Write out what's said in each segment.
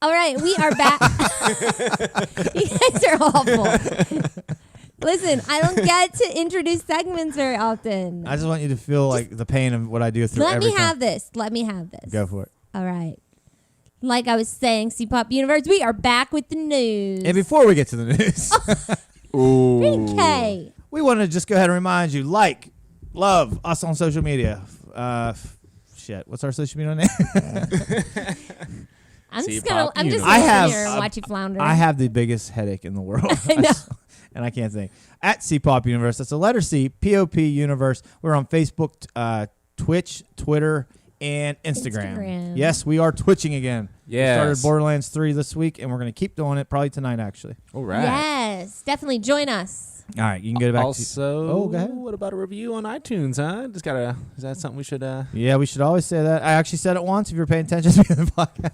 All right, we are back. You guys are awful. Listen, I don't get to introduce segments very often. I just want you to feel like the pain of what I do through every time. Let me have this. Go for it. All right. Like I was saying, C-Pop Universe, we are back with the news. And before we get to the news, Okay. we want to just go ahead and remind you, love us on social media. What's our social media name? I'm just C-Pop gonna Universe. sit here and watch you flounder. I have the biggest headache in the world. I know. And I can't think. At C-Pop Universe. That's the letter C, P-O-P Universe. We're on Facebook, Twitch, Twitter, and Instagram. Yes, we are twitching again. Yes. We started Borderlands 3 this week, and we're going to keep doing it probably tonight, actually. All right. Yes, definitely join us. All right, you can get it back also, go ahead. What about a review on iTunes, huh? Is that something we should... Yeah, we should always say that. I actually said it once if you're paying attention to the podcast.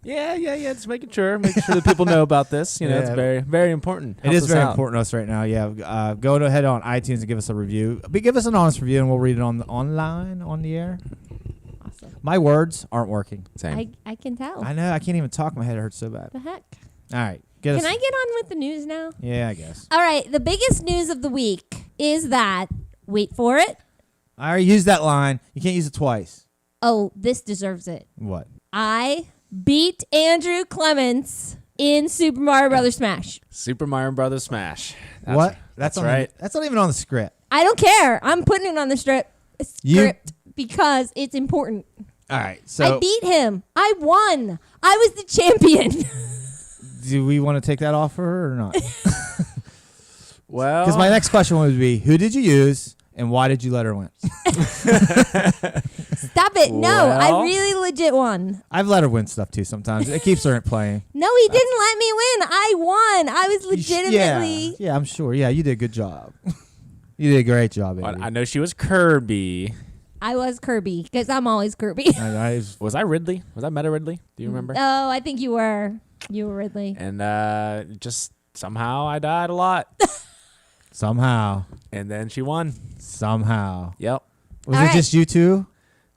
Yeah. Just making sure that people know about this. You know, it's very, very important. It is very important to us right now. Yeah, go ahead on iTunes and give us a review. Give us an honest review, and we'll read it on the air. Awesome. My words aren't working. Same. I can tell. I know. I can't even talk. My head hurts so bad. The heck? All right. Can I get on with the news now? Yeah, I guess. All right. The biggest news of the week is that, wait for it. I already used that line. You can't use it twice. Oh, this deserves it. What? I beat Andrew Clements in Super Mario Brothers Smash. Super Mario Brothers Smash. What? That's right. That's not even on the script. I don't care. I'm putting it on the script because it's important. All right. So I beat him. I won. I was the champion. do we want to take that off for her or not? Well, because my next question would be, who did you use and why did you let her win? Stop it. No, I really legit won. I've let her win stuff too sometimes. It keeps her playing. No, he didn't let me win. I won. I was legitimately. Yeah, I'm sure. Yeah, you did a good job. You did a great job, baby. I know she was Kirby. I was Kirby because I'm always Kirby. Was I Ridley? Was I Meta Ridley? Do you remember? Oh, I think you were. You were Ridley. And just somehow I died a lot. Somehow. And then she won. Somehow. Yep. Was it just you two?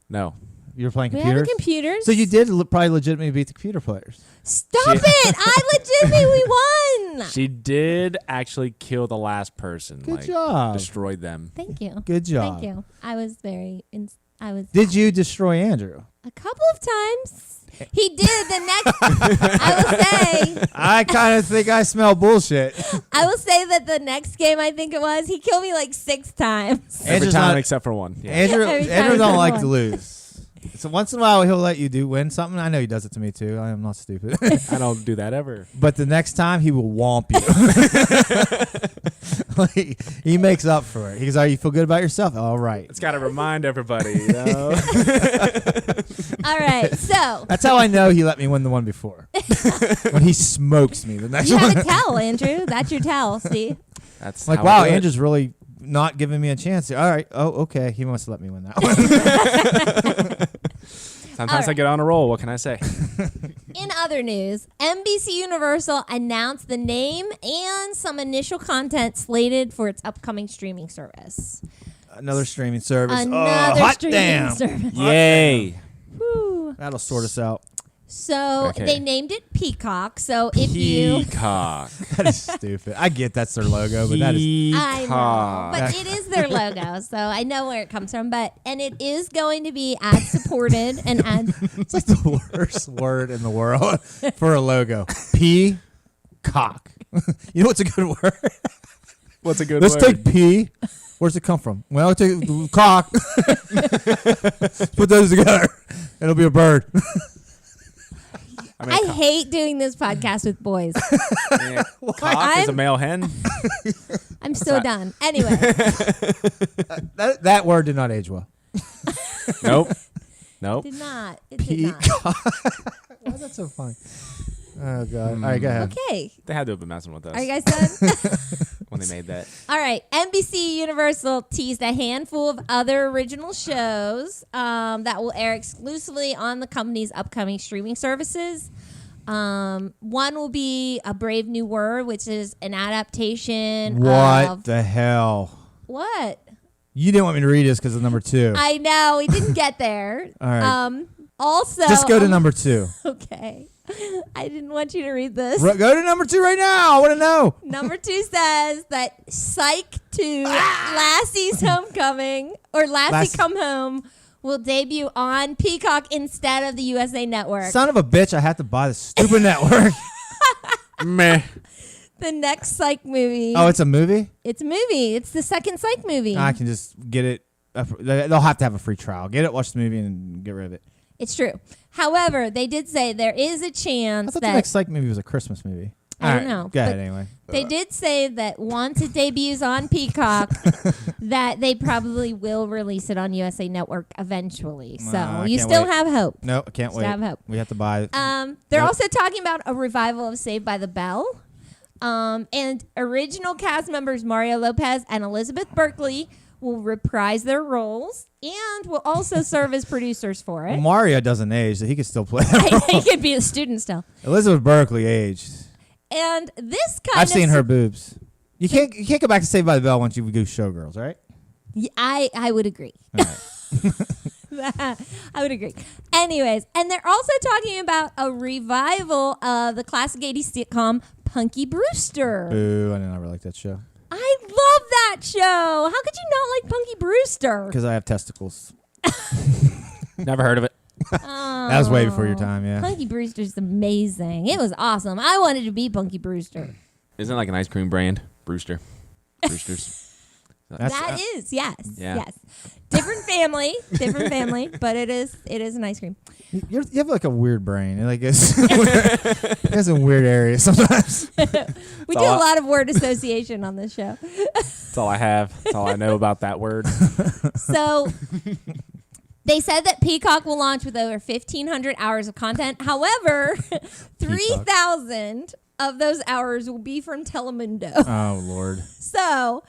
No. You were playing We computers? had the computers. So you did probably legitimately beat the computer players. Stop it! I legitimately won. She did actually kill the last person. Good job. Destroyed them. Thank you. Good job. Thank you. I was very. Did you destroy Andrew? A couple of times. He did the next. I will say. I kind of think I smell bullshit. I will say that the next game, I think it was, he killed me like 6 times. Every time except for one. Yeah. Andrew don't like to lose. So once in a while he'll let you win something. I know he does it to me too. I am not stupid. I don't do that ever. But the next time he will whomp you. He makes up for it. He's like, you feel good about yourself? All right. It's got to remind everybody, you know? All right, so. That's how I know he let me win the one before. When he smokes me the next You one. have a towel, Andrew. That's your towel, see? That's like, wow, Andrew's really not giving me a chance. All right. Oh, okay. He must let me win that one. Sometimes I get on a roll. What can I say? In other news, NBC Universal announced the name and some initial content slated for its upcoming streaming service. Another streaming service. Another streaming service. Yay. Woo. That'll sort us out. So they named it Peacock. So if you Peacock. That is stupid. I get that's their logo, but that is. I know, but it is their logo, so I know where it comes from. And it is going to be ad supported and ad. It's like the worst word in the world for a logo. Peacock. You know what's a good word? What's a good Let's word? take P. Where's it come from? Well, take cock. Put those together. It'll be a bird. I hate doing this podcast with boys. Yeah. Cock is a male hen. I'm so done. Anyway. That word did not age well. Nope. It did not. Why is that so funny? Oh, God. All right, go ahead. Okay. They had to have been messing with us. Are you guys done? When they made that. All right. NBC Universal teased a handful of other original shows that will air exclusively on the company's upcoming streaming services. One will be A Brave New World, which is an adaptation What the hell? What? You didn't want me to read this because of number 2. I know. We didn't get there. All right. Also, Just go to number 2. Okay. I didn't want you to read this. Go to number 2 right now. I want to know. Number 2 says that Psych 2, Lassie's Homecoming, or Lassie Come Home, will debut on Peacock instead of the USA Network. Son of a bitch, I have to buy the stupid network. Meh. The next Psych movie. Oh, it's a movie? It's a movie. It's the second Psych movie. I can just get it. They'll have to have a free trial. Get it, watch the movie, and get rid of it. It's true. However, they did say there is a chance I thought that the next Psych movie was a Christmas movie. I don't know. Go ahead anyway. They did say that once it debuts on Peacock, that they probably will release it on USA Network eventually. So you still have hope. No, I can't wait. Have hope. We have to buy. They're also talking about a revival of Saved by the Bell. And original cast members Mario Lopez and Elizabeth Berkley will reprise their roles and will also serve as producers for it. Well, Mario doesn't age, so he could still play. He could be a student still. Elizabeth Berkley aged. And this kind I've seen her boobs. You can't go back to Saved by the Bell once you do Showgirls, right? I would agree. All right. I would agree. Anyways, and they're also talking about a revival of the classic 80s sitcom Punky Brewster. Boo, I never liked that show. I love that show. How could you not like Punky Brewster? Because I have testicles. Never heard of it. That was way before your time, yeah. Punky Brewster's amazing. It was awesome. I wanted to be Punky Brewster. Isn't it like an ice cream brand? Brewster. Brewster's. That is, yes. Yeah. Yes. Different family, but it is an ice cream. You have like a weird brain. Like it's in weird areas sometimes. We do a lot of word association on this show. That's all I have. That's all I know about that word. So they said that Peacock will launch with over 1,500 hours of content. However, 3,000 of those hours will be from Telemundo. Oh, Lord. So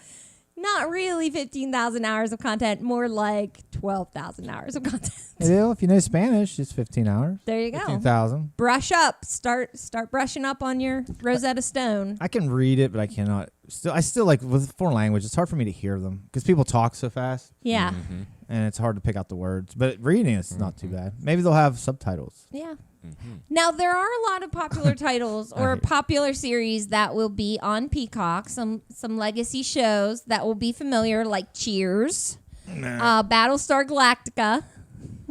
not really 15,000 hours of content, more like 12,000 hours of content. If you know Spanish, it's 15 hours. There you go. 15,000. Brush up. Start brushing up on your Rosetta Stone. I can read it, but I cannot. I still like with foreign language. It's hard for me to hear them because people talk so fast. Yeah. Mm-hmm. And it's hard to pick out the words. But reading it's not too bad. Maybe they'll have subtitles. Yeah. Mm-hmm. Now, there are a lot of popular titles or popular series that will be on Peacock. Some legacy shows that will be familiar, like Cheers, Battlestar Galactica,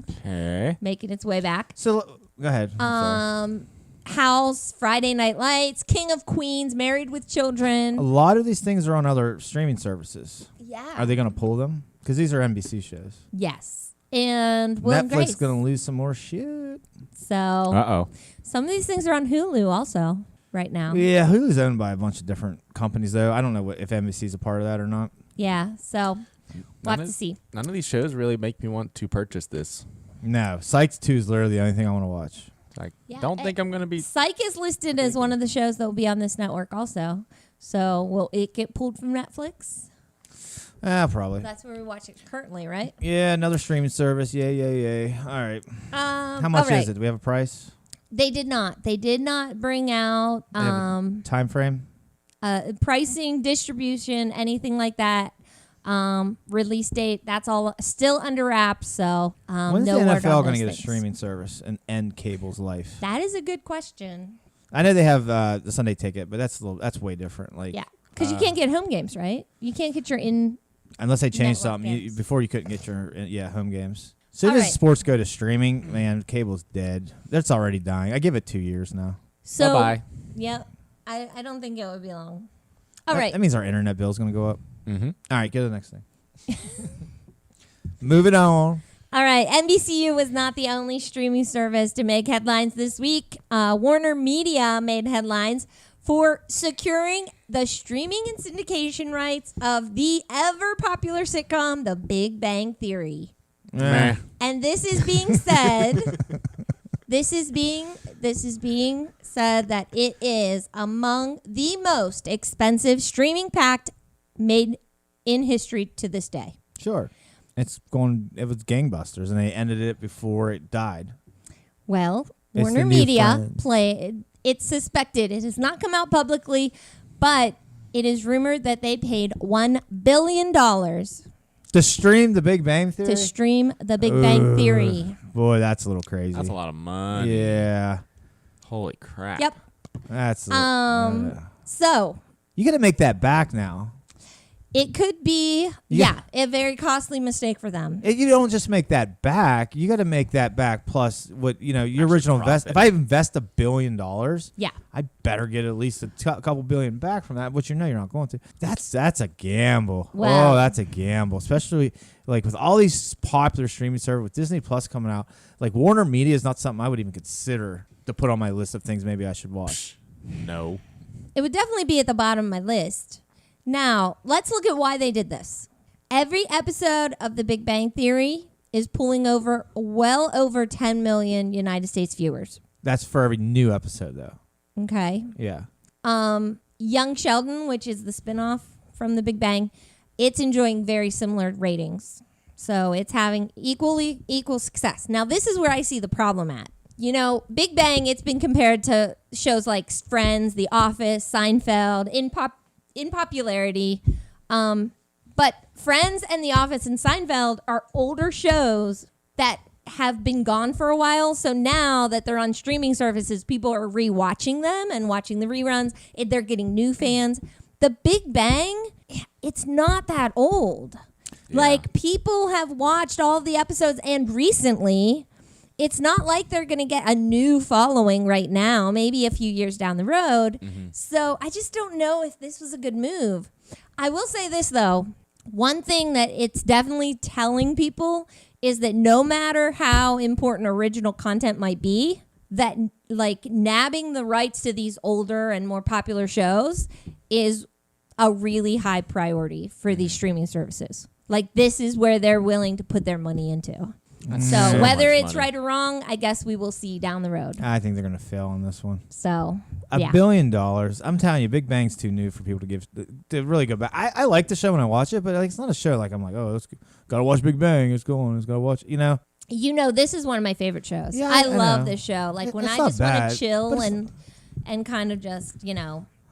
Okay. making its way back. So go ahead. I'm sorry. House, Friday Night Lights, King of Queens, Married with Children. A lot of these things are on other streaming services. Yeah. Are they going to pull them? Because these are NBC shows. Yes. And Will and Netflix Grace. going to lose some more shit. So some of these things are on Hulu also right now. Yeah, Hulu's owned by a bunch of different companies, though. I don't know if NBC's a part of that or not. Yeah, so we'll have to see. None of these shows really make me want to purchase this. No, Psych 2 is literally the only thing I want to watch. Like, Yeah, don't think I'm going to be... Psych is listed as one of the shows that will be on this network also. So will it get pulled from Netflix? Probably. That's where we watch it currently, right? Yeah, another streaming service. Yay. All right. How How much is it? Do we have a price? They did not. They did not bring out Time frame? pricing, distribution, anything like that. Release date. That's all still under wraps. So When's no the word NFL on going to those get a things. streaming service and end cable's life? That is a good question. I know they have the Sunday ticket, but that's way different. Like, Yeah, because you can't get home games, right? You can't get your in. unless they change Network something. games. Before you couldn't get your home games. As soon All as right. sports go to streaming, man, cable's dead. That's already dying. I give it 2 years now. So Bye-bye. Yep. I don't think it would be long. All That- right. That means our internet bill's going to go up. Mm-hmm. All right, go to the next thing. Moving on. All right. NBCU was not the only streaming service to make headlines this week. Warner Media made headlines for securing the streaming and syndication rights of the ever popular sitcom The Big Bang Theory. Eh. And this is being said. This is being said that it is among the most expensive streaming pact made in history to this day. Sure. It was gangbusters, and they ended it before it died. Well, It's Warner the new Media Friends. it's suspected. It has not come out publicly, but it is rumored that they paid $1 billion To stream The Big Bang Theory? To stream The Big Bang Theory. Boy, that's a little crazy. That's a lot of money. Yeah. Holy crap. Yep. That's So you got to make that back now. it could be, a very costly mistake for them. You don't just make that back. You got to make that back plus what, your original invest. If I invest $1 billion, I better get at least a couple billion back from that, which you're not going to. That's a gamble. Wow. Oh, that's a gamble, especially like with all these popular streaming services, with Disney Plus coming out. Like Warner Media is not something I would even consider to put on my list of things maybe I should watch. No. It would definitely be at the bottom of my list. Now, let's look at why they did this. Every episode of The Big Bang Theory is pulling over well over 10 million United States viewers. That's for every new episode, though. Okay. Yeah. Young Sheldon, which is the spinoff from The Big Bang, it's enjoying very similar ratings. So it's having equal success. Now, this is where I see the problem at. Big Bang, it's been compared to shows like Friends, The Office, Seinfeld, in popularity. But Friends and The Office and Seinfeld are older shows that have been gone for a while. So now that they're on streaming services, people are rewatching them and watching the reruns. They're getting new fans. The Big Bang, it's not that old. Yeah. Like, people have watched all of the episodes, and recently, it's not like they're going to get a new following right now, maybe a few years down the road. Mm-hmm. So I just don't know if this was a good move. I will say this, though. One thing that it's definitely telling people is that no matter how important original content might be, that like nabbing the rights to these older and more popular shows is a really high priority for these streaming services. Like, this is where they're willing to put their money into. So whether it's right or wrong, I guess we will see down the road. I think they're going to fail on this one. So $1 billion. I'm telling you, Big Bang's too new for people to really go back. I like the show when I watch it, but like, it's not a show like I'm like, oh, gotta watch Big Bang. It's gotta watch. This is one of my favorite shows. Yeah, I love this show. Like, when I just want to chill and kind of just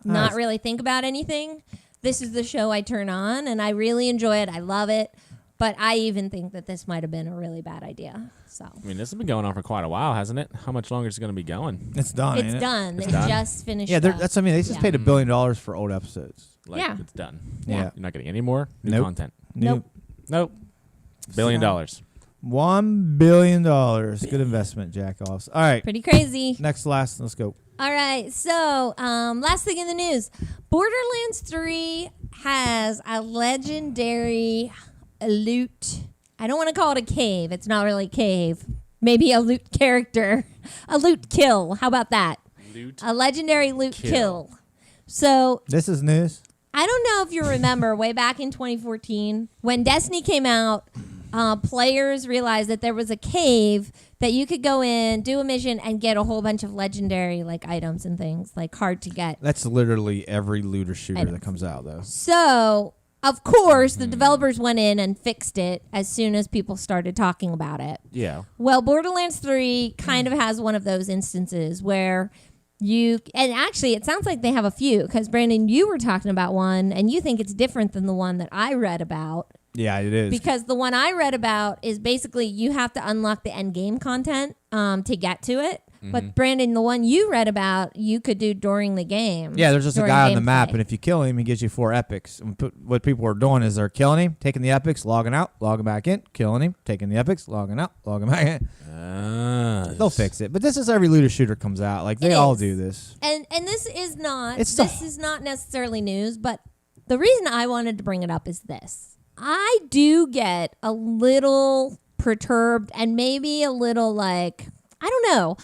not really think about anything, this is the show I turn on, and I really enjoy it. I love it. But I even think that this might have been a really bad idea. So I mean, this has been going on for quite a while, hasn't it? How much longer is it going to be going? It's done. It's done. They just finished. Yeah, that's what I mean. They just paid $1 billion for old episodes. It's done. Yeah. You're not getting any more new content. Nope. $1 billion. $1 billion. Good investment, jackoffs. All right. Pretty crazy. Last. Let's go. All right. So, last thing in the news. Borderlands 3 has a legendary loot. I don't want to call it a cave. It's not really a cave. Maybe a loot character. A loot kill. How about that? A legendary loot kill. So this is news. I don't know if you remember way back in 2014 when Destiny came out, players realized that there was a cave that you could go in, do a mission, and get a whole bunch of legendary items and things, hard to get. That's literally every looter shooter that comes out, though. So, of course, the developers went in and fixed it as soon as people started talking about it. Yeah. Well, Borderlands 3 kind of has one of those instances where and actually it sounds like they have a few, because Brandon, you were talking about one and you think it's different than the one that I read about. Yeah, it is. Because the one I read about is basically you have to unlock the end game content to get to it. Mm-hmm. But Brandon, the one you read about, you could do during the game. Yeah, there's just a guy on the map, and if you kill him, he gives you 4 epics. And what people are doing is they're killing him, taking the epics, logging out, logging back in, killing him, taking the epics, logging out, logging back in. They'll fix it. But this is every looter shooter comes out. Like, they all do this. And this is not is not necessarily news, but the reason I wanted to bring it up is this. I do get a little perturbed and maybe a little I don't know.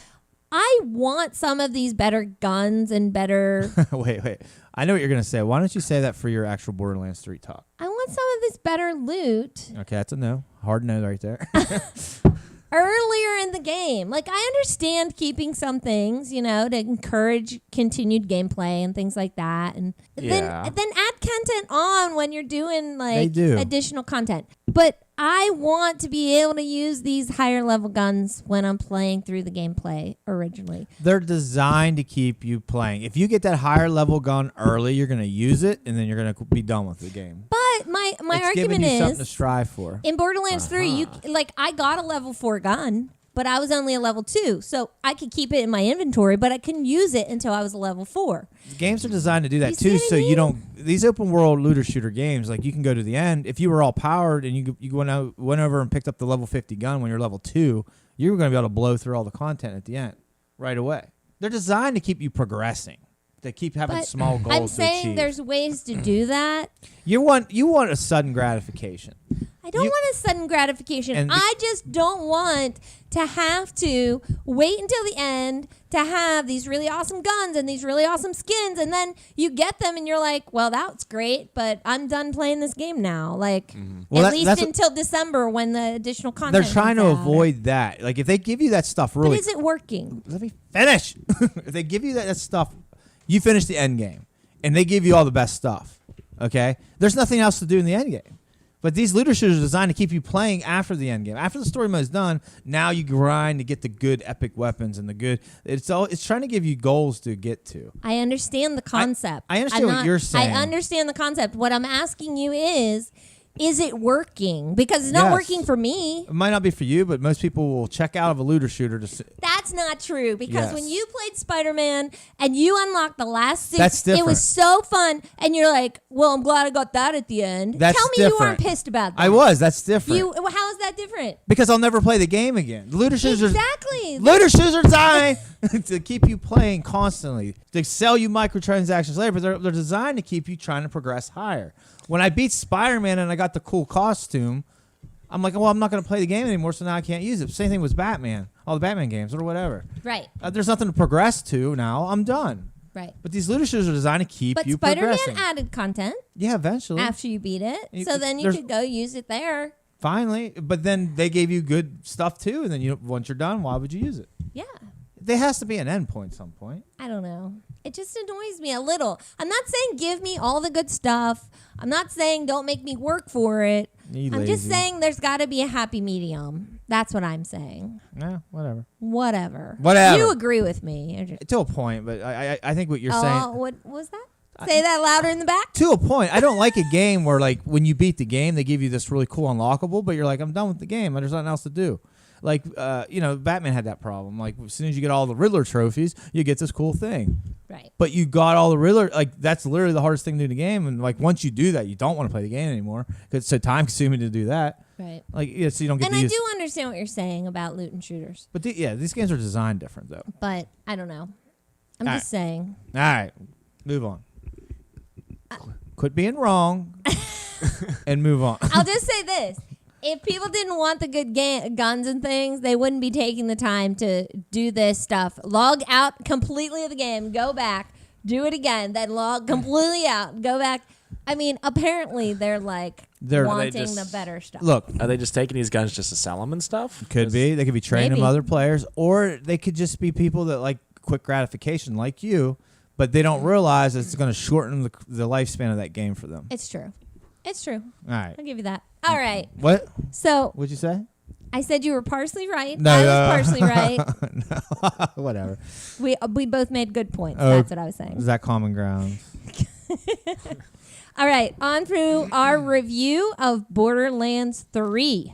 I want some of these better guns and better... Wait. I know what you're going to say. Why don't you say that for your actual Borderlands 3 talk? I want some of this better loot. Okay, that's a no. Hard no right there. Earlier in the game. I understand keeping some things, to encourage continued gameplay and things like that. And then add content on when you're doing additional content. But I want to be able to use these higher level guns when I'm playing through the gameplay originally. They're designed to keep you playing. If you get that higher level gun early, you're going to use it, and then you're going to be done with the game. But my it's argument giving you is something to strive for. in Borderlands 3, you I got a level 4 gun, but I was only a level 2, so I could keep it in my inventory, but I couldn't use it until I was a level 4. Games are designed to do that You see too, what I so you mean? don't. These open world looter shooter games, like you can go to the end. If you were all powered and you went over and picked up the level 50 gun when you're level 2, you were going to be able to blow through all the content at the end right away. They're designed to keep you progressing. They keep having But small goals. I'm to saying achieve. there's ways to do that. You want a sudden gratification. I don't want a sudden gratification. And I just don't want to have to wait until the end to have these really awesome guns and these really awesome skins, and then you get them and you're like, well, that's great, but I'm done playing this game now. Like, Well, at least until December when the additional content They're trying to comes out. avoid that. Like if they give you that stuff really, But is it working? let me finish. If they give you that stuff, you finish the end game, and they give you all the best stuff. Okay, there's nothing else to do in the end game. But these looter shooters are designed to keep you playing after the end game. After the story mode is done, now you grind to get the good epic weapons and the good. It's trying to give you goals to get to. I understand the concept. I understand what you're saying. I understand the concept. What I'm asking you is it working? Because it's not Yes. working for me. It might not be for you, but most people will check out of a looter shooter to. That's not true, because Yes. when you played Spider-Man and you unlocked the last suit, That's different. it was so fun, and you're like, well, I'm glad I got that at the end. That's Tell me you weren't different. pissed about that. I was. That's different. How is that different? Because I'll never play the game again. Looter shooters Exactly. Looter shooters are designed to keep you playing constantly. They sell you microtransactions later, but they're designed to keep you trying to progress higher. When I beat Spider-Man and I got the cool costume, I'm like, well, I'm not going to play the game anymore, so now I can't use it. Same thing with Batman, all the Batman games or whatever. Right. There's nothing to progress to now. I'm done. Right. But these looter shooters are designed to keep But you Spider-Man progressing. added content Yeah, eventually. after you beat it, You so could- then you there's- could go use it there. Finally. But then they gave you good stuff too, and then once you're done, why would you use it? Yeah. There has to be an end point at some point. I don't know. It just annoys me a little. I'm not saying give me all the good stuff. I'm not saying don't make me work for it. You I'm just lazy. saying there's got to be a happy medium. That's what I'm saying. Yeah, whatever. Whatever. Whatever. You agree with me. Or just- To a point, but I think what you're oh, saying. what was that? Say that louder in the back. To a point. I don't like a game where, like, when you beat the game, they give you this really cool unlockable, but you're like, I'm done with the game. There's nothing else to do. Like, Batman had that problem. Like, as soon as you get all the Riddler trophies, you get this cool thing. Right. But you got all the Riddler. Like, that's literally the hardest thing to do in the game. And, like, once you do that, you don't want to play the game anymore because it's so time-consuming to do that. Right. Like, yeah, so you don't get And to I use. do understand what you're saying about loot and shooters, But, these games are designed different, though. but I don't know. I'm All just saying. All right. Move on. Quit being wrong and move on. I'll just say this. If people didn't want the good guns and things, they wouldn't be taking the time to do this stuff. Log out completely of the game, go back, do it again, then log completely out, go back. I mean, apparently they're wanting the better stuff. Look, Are they just taking these guns just to sell them and stuff? could be. They could be training Maybe. them other players, or they could just be people that like quick gratification like you, but they don't realize it's going to shorten the lifespan of that game for them. It's true. It's true. All right. I'll give you that. All right. What? So What'd you say? I said you were partially right. No, I was partially right. No. Whatever. We both made good points. Oh. That's what I was Is saying. that common ground? All right. On through our review of Borderlands 3.